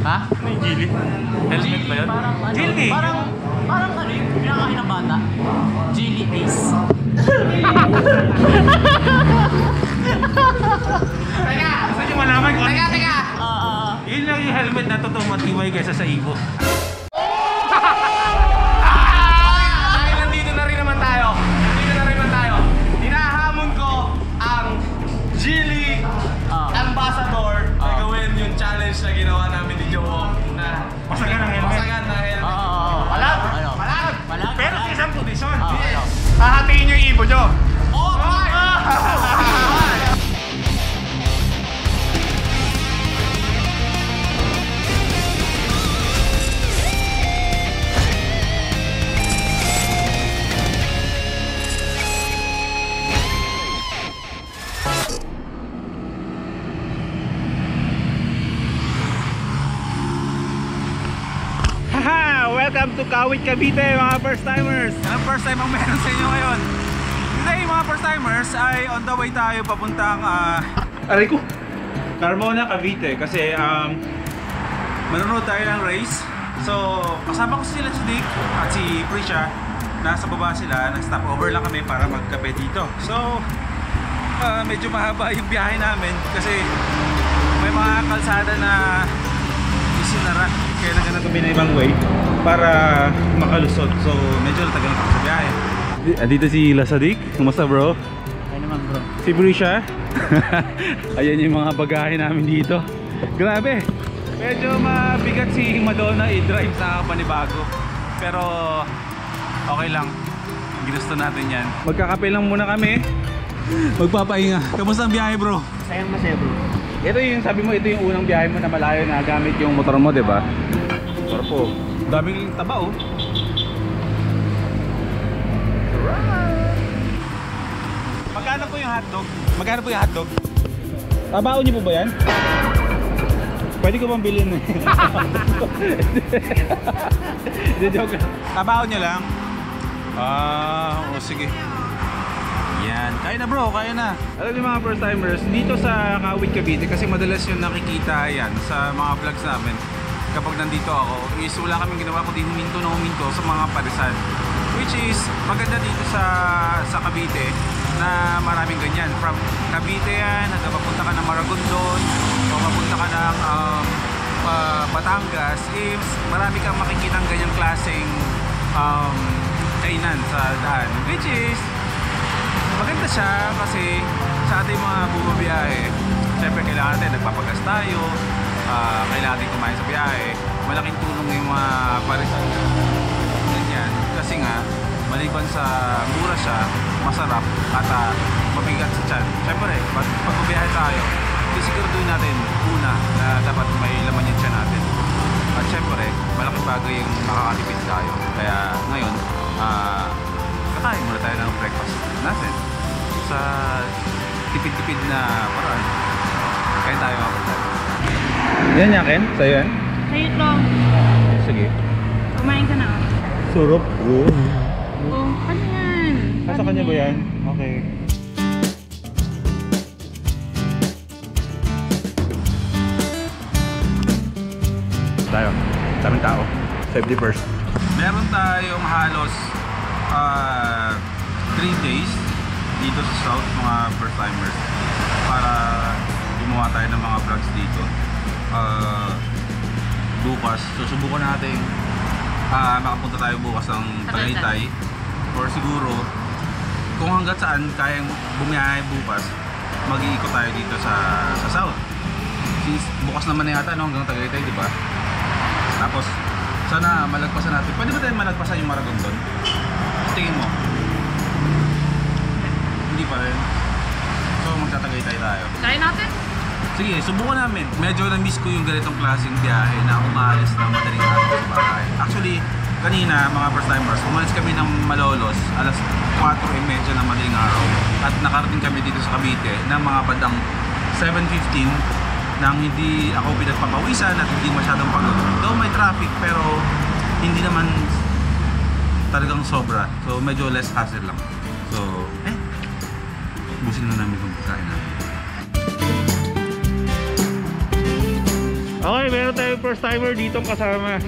Ha? Ano yung Geely? Helmet ba yun? Parang ano? Geely! Parang ano yung pinakain ng bata? Geely Ace. Teka! Gusto nyo malaman kung ano? Teka! Yun lang yung helmet na totoong matibay kaysa sa Evo. Dahil nandito na rin naman tayo. Hinahamon ko ang Geely Ambassador na gawin yung challenge na ginawa namin ni Joe na pasagan ng helmet. Palag! Pero sa isang kondisyon. Hahatiin nyo yung Evo nyo. Welcome to Kawit, Cavite mga first timers. Anong first time ang meron sa inyo ngayon? Today mga first timers ay on the way tayo papuntang aray ko, Carmona, Cavite. Kasi manonood tayo ng race. So kasama ko sila si Dick at si Prisha. Nasa baba sila, nag-stop over lang kami para magkape dito. So medyo mahaba yung biyahe namin kasi may mga kalsada na isinara. Kaya naghanap kami na ibang way para makalusot. So medyo natagal na kami sa biyahe. Dito si Lasadik. Kumusta bro? Ay naman bro. Si Brisha. Ayan yung mga bagahe namin dito. Grabe. Medyo mabigat si Madonna i-drive sa panibago. Pero okay lang. Ginusto natin yan. Magkakape lang muna kami. Magpapahinga. Kamusta ang biyahe bro? Sayang masaya bro. Ito yung sabi mo, ito yung unang biyahe mo na malayo na gamit yung motor mo, 'di ba? Motor po. Daming taba oh. Magkano po yung hotdog? Magkano po yung hotdog? Tabaon niyo po ba yan? Pwede ko bang bilhin eh? Hindi, joke. Tabaon niyo lang? O sige. Yan, kaya na bro, kaya na. Alam niyo mga first timers, dito sa Kawit, Cavite, kasi madalas yung nakikita yan sa mga vlogs namin. Kapag nandito ako, is wala kaming ginawa kundi huminto na huminto sa mga parisan. Which is maganda dito sa Cavite na maraming ganyan. From Cavite yan, hanggang mapunta ka ng Maragondon o mapunta ka ng Batangas, is marami kang makikitang ganyang klaseng kainan sa daan. Which is maganda siya kasi sa ating mga bumabiyahe, syempre kailangan natin nagpapagas tayo, kailangan natin kumain sa biyahe. Malaking tulong yung mga parisan ganyan kasi nga maliban sa mura siya, masarap at mabigat sa tiyan. Syempre pag bumiyahe tayo, isiguraduhin natin una na dapat may laman yung tiyan natin. At syempre malaking bagay yung makakatipid tayo. Kaya ngayon kakain muna tayo ng breakfast natin sa tipid-tipid na paraan. Kain tayo mga kapatid. Yan yakin? Sa'yo yan? Sa'yo lang. Sige. Kumain ka na. Surop. Oo. Ano yan? Sa kanya ba yan? Okay. Tayo. Daming tao. Safety first. Meron tayong halos 3 days dito sa South, mga first timers, para gumawa tayo ng mga vlogs dito. Bukas susubukan natin makapunta tayo bukas ng Tagaytay, or siguro kung hanggat saan kayang bumiyahe bukas, mag-iikot tayo dito sa South. Since bukas naman na yata no, hanggang Tagaytay, di ba? Tapos sana malagpasan natin. Pwede ba tayo malagpasan yung Maragondon? Tingin mo? Hindi pa rin. So magtatagaytay tayo. Try natin? Sige, subukan namin. Medyo na-miss ko yung ganitong klaseng biyahe na umalis ng madaling araw sa bahay. Actually, kanina mga first timers, umalis kami ng Malolos alas 4:30 ng madaling araw. At nakarating kami dito sa Cavite ng mga bandang 7:15 nang hindi ako pinagpapawisan at hindi masyadong pagod. Though may traffic pero hindi naman talagang sobra. So medyo less hassle lang. So, busin na namin kung pagkain namin. Okay, meron tayong first timer dito kasama.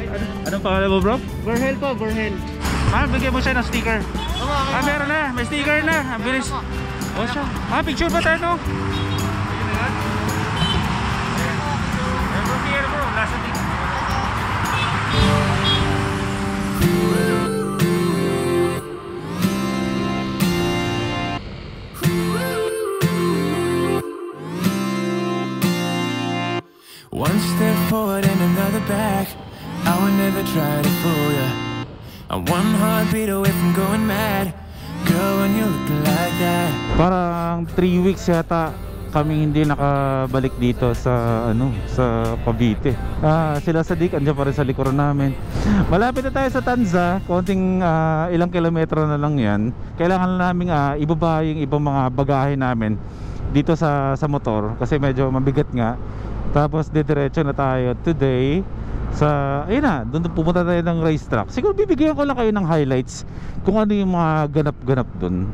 Anong pangalan mo, bro? Burhel po, Burhel. Bigyan mo siya ng sticker. Meron na. May sticker na. Ang bilis. Siya. Picture ba tayo, no? Bro, last week. One step forward and another back. I would never try to fool ya. I'm one heartbeat away from going mad. Girl, when you're looking like that. Parang 3 weeks yata kami hindi nakabalik dito sa sa Cavite. Sila Sadik andiyan pa rin sa likuran namin. Malapit na tayo sa Tanza, konting ilang kilometro na lang 'yan. Kailangan naming ibaba yung ibang mga bagahe namin dito sa motor kasi medyo mabigat nga. Tapos didiretso na tayo today sa, ayun na, doon pumunta tayo ng racetrack. Siguro bibigyan ko lang kayo ng highlights kung ano yung mga ganap-ganap doon.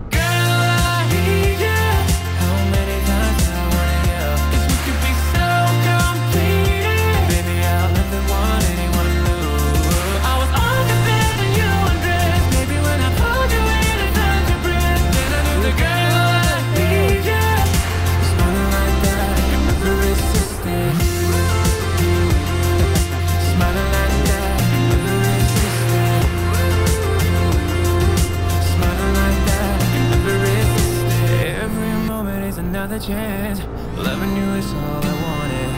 Chance. Loving you is all I wanted.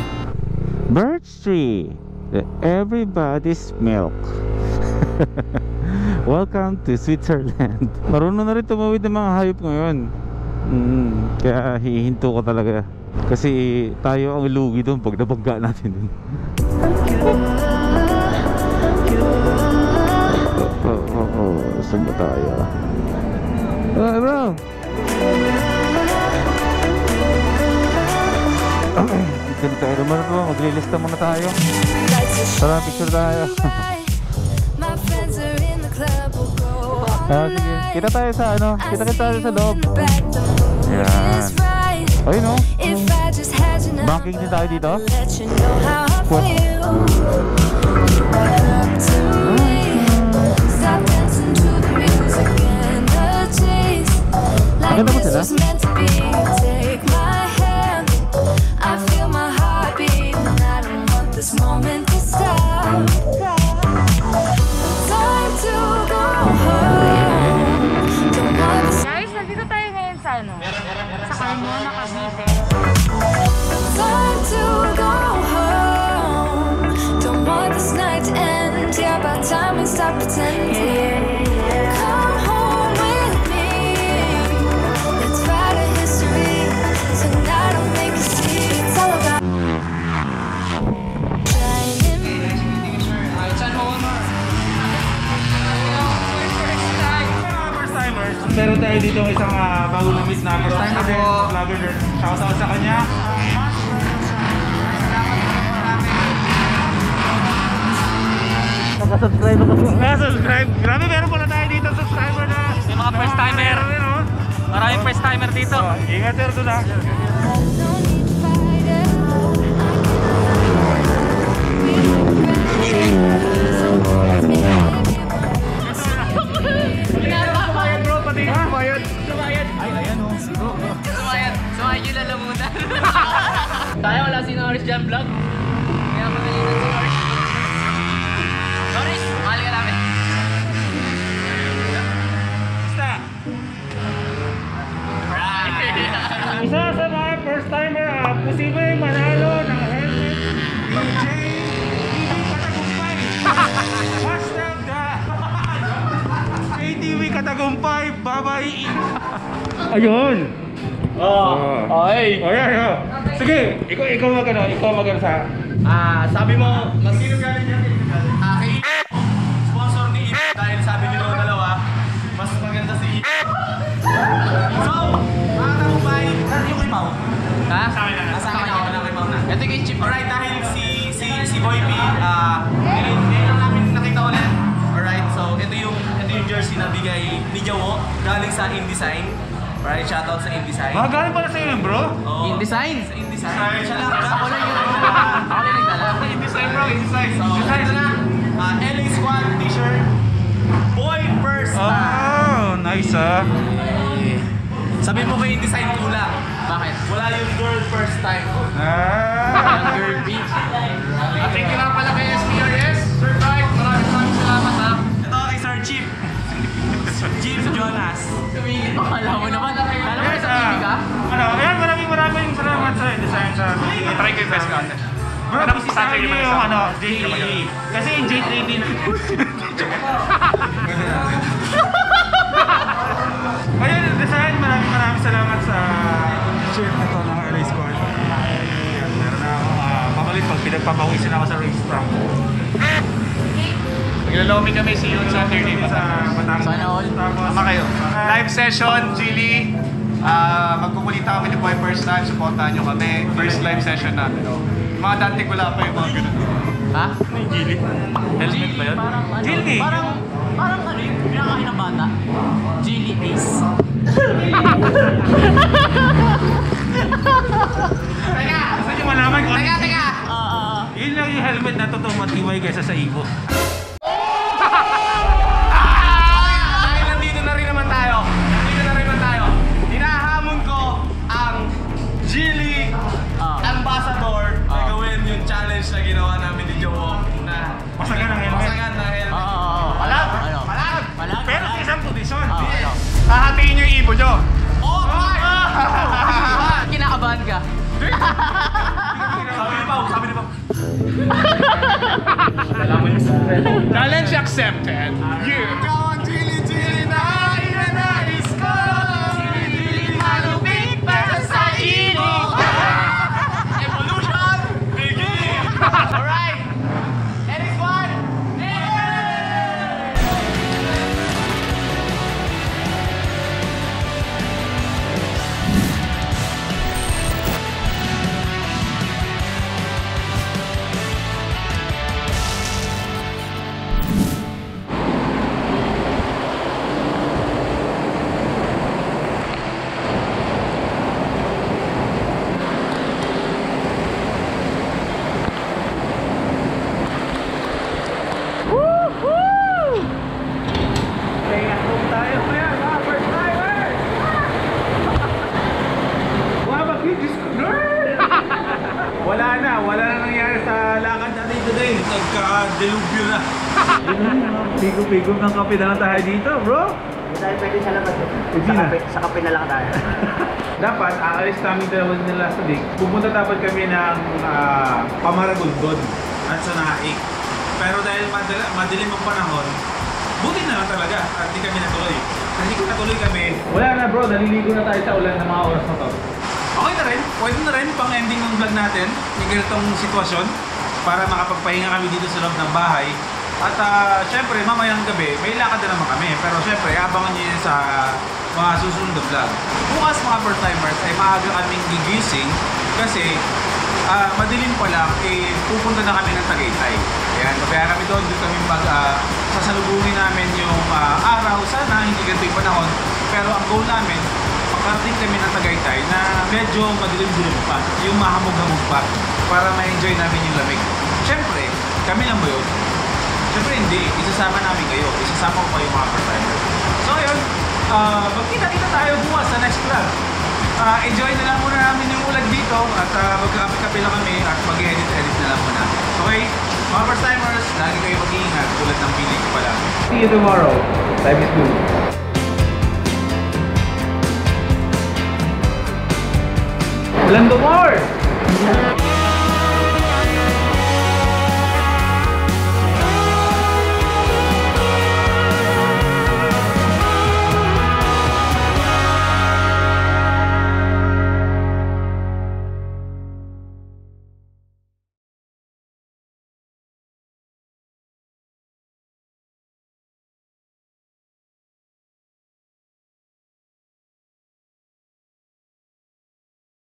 Birch tree, everybody's milk. Welcome to Switzerland. Marunong na rin tumawid ng mga hayop ngayon. Kaya hihinto ko talaga kasi tayo ang lugi doon pag nabangga natin dun. Saan ba tayo? Bro, dito tayo naman ito, maglilista muna tayo. Tara, picture tayo. Sige, kita tayo sa kita tayo sa loob. Yan. Ayun o, banking din tayo dito. Maganda mo sila? Moment to stop. Time to go home. Guys, nandito tayo ngayon sa sa Carmona, Cavite. Time to go home. Don't want this night to end. Yeah, about time we stop pretending. Come home with me. Let's write a history. Tonight I'll make you see. It's all about Meron tayo dito isang bagong na-meet na first time din, vlogger din. Shoutout sa kanya. Nakasubscribe ako. Nakasubscribe. Grabe, meron pala tayo dito subscriber na. Yung mga first timer. Maraming first timer dito. Ingat sir doon ha. Sumayad yung lalamunan. Tayo wala si Norris dyan vlog. Kaya matalinan si Norris. Norris, mahal ka namin. Basta. Right. Isa sa mga first timer, posible manalo ng helmet DJ Katagumpay. Hashtag ATV Katagumpay. Bye-bye. Ayun. Okay. Ayan. Sige, ikaw magano sa. Sabi mo, mas Sino galing yan? kay sponsor ni Ip dahil sabi nyo dalawa, mas maganda si Ip. So, mga tagumpay, yung kay Mau. Ha? Sa akin na. Sa akin ako na kay Mau na. Ito kay Chip. Alright, dahil si Boy P, ngayon lang namin nakita ulit. Alright, so ito yung jersey na bigay ni Jawo galing sa InDesign. Alright, shoutout sa InDesign. Galing pala sa'yo yun, bro? InDesign? Sa InDesign. Siya lang. Ako lang yung Ako na nagdala. I-design bro, i-design. So, ito na. LA Squad t-shirt. Boy first time. Oh, nice ah. Sabi mo ba yung design kulang? Bakit? Wala yung girl first time. Girl beach. Thank you lang pala kay SPRS. Sir Bright, maraming salamat ha. Ito kay Sir Chip. Chip Jonas. Tumingin pa. Alam mo naman. Alam mo sa TV ka? Ayan, maraming salamat sa design sa try ko yung best content. Bro, bisitahin niyo yung J3D. Kasi yung J3D na... Ayun, design, maraming salamat sa shirt na to ng LA Squad. Ayan, meron na akong pamalit pag pinagpapawisin ako sa racetrack. Maglalomi kami see you on Saturday. Sa Batangas. Sana all. Tama kayo. Live session, Chili. Magkukulita kami ni Boy first time. Supportahan nyo kami. First live session namin. Mga dati ko lang pa yung mga ganun. Ha? Gili. Helmet ba yun? Parang ano? Gili. Parang ano yung pinakain ng bata? Gili Ace. Teka! Gusto nyo malaman kung Teka! yun lang yung helmet na totoong matibay kaysa sa igo. Dahil nandito na rin naman tayo. Hinahamon ko ang Geely Ambassador na gawin yung challenge na ginawa namin ni Jowo na Masagan ang helmet. Masagan na helmet. Palag! Palag! Pero sa isang kondisyon. Hahatiin yung ibo nyo. Oh my! Kinakabahan ka. Sabi ni Pao. Challenge accepted. Ikaw ang Geely na inanais ko. Geely malupit para sa ilo. Evolution begin! Alright! Next one! Wala na nangyari sa lakad natin today. Nagka-delubyo na. Pigo-pigo ng kape na lang tayo dito, bro. Dahil pwede sa labas sa kape na lang tayo. Dapat, aalis namin dalawa nila last week. Pupunta dapat kami ng Pamaragondon at sa Naik. Pero dahil madilim ang panahon, buti na lang talaga at hindi kami natuloy. Kasi kung natuloy kami, wala na bro, naliligo na tayo sa ulan ng mga oras na to. Okay na rin, pwede na rin pang ending ng vlog natin yung ganitong sitwasyon para makapagpahinga kami dito sa loob ng bahay. At syempre, mamayang gabi, may lakad na naman kami. Pero syempre, abangan nyo yun sa mga susunod na vlog. Bukas mga first-timers ay maaga kaming gigising kasi madilim pa lang, pupunta na kami ng Tagaytay. Ayan, kaya kami doon kami sasalubungin namin yung araw. Sana hindi ganito yung panahon. Pero ang goal namin, makarating kami ng Tagaytay na medyo madilim-dilim pa, yung mahamog-hamog pa, para ma-enjoy namin yung lamig. Siyempre, kami lang ba yun? Siyempre hindi, isasama namin kayo, isasama ko kayo mga first-timers. So ayun, magkita-kita tayo bukas sa next vlog. Enjoy na lang muna namin yung ulag dito at magkakape lang kami at mag-edit na lang muna. Okay, mga first-timers, lagi kayo mag-iingat tulad ng feeling ko pala. See you tomorrow. Time is blue. Lando more!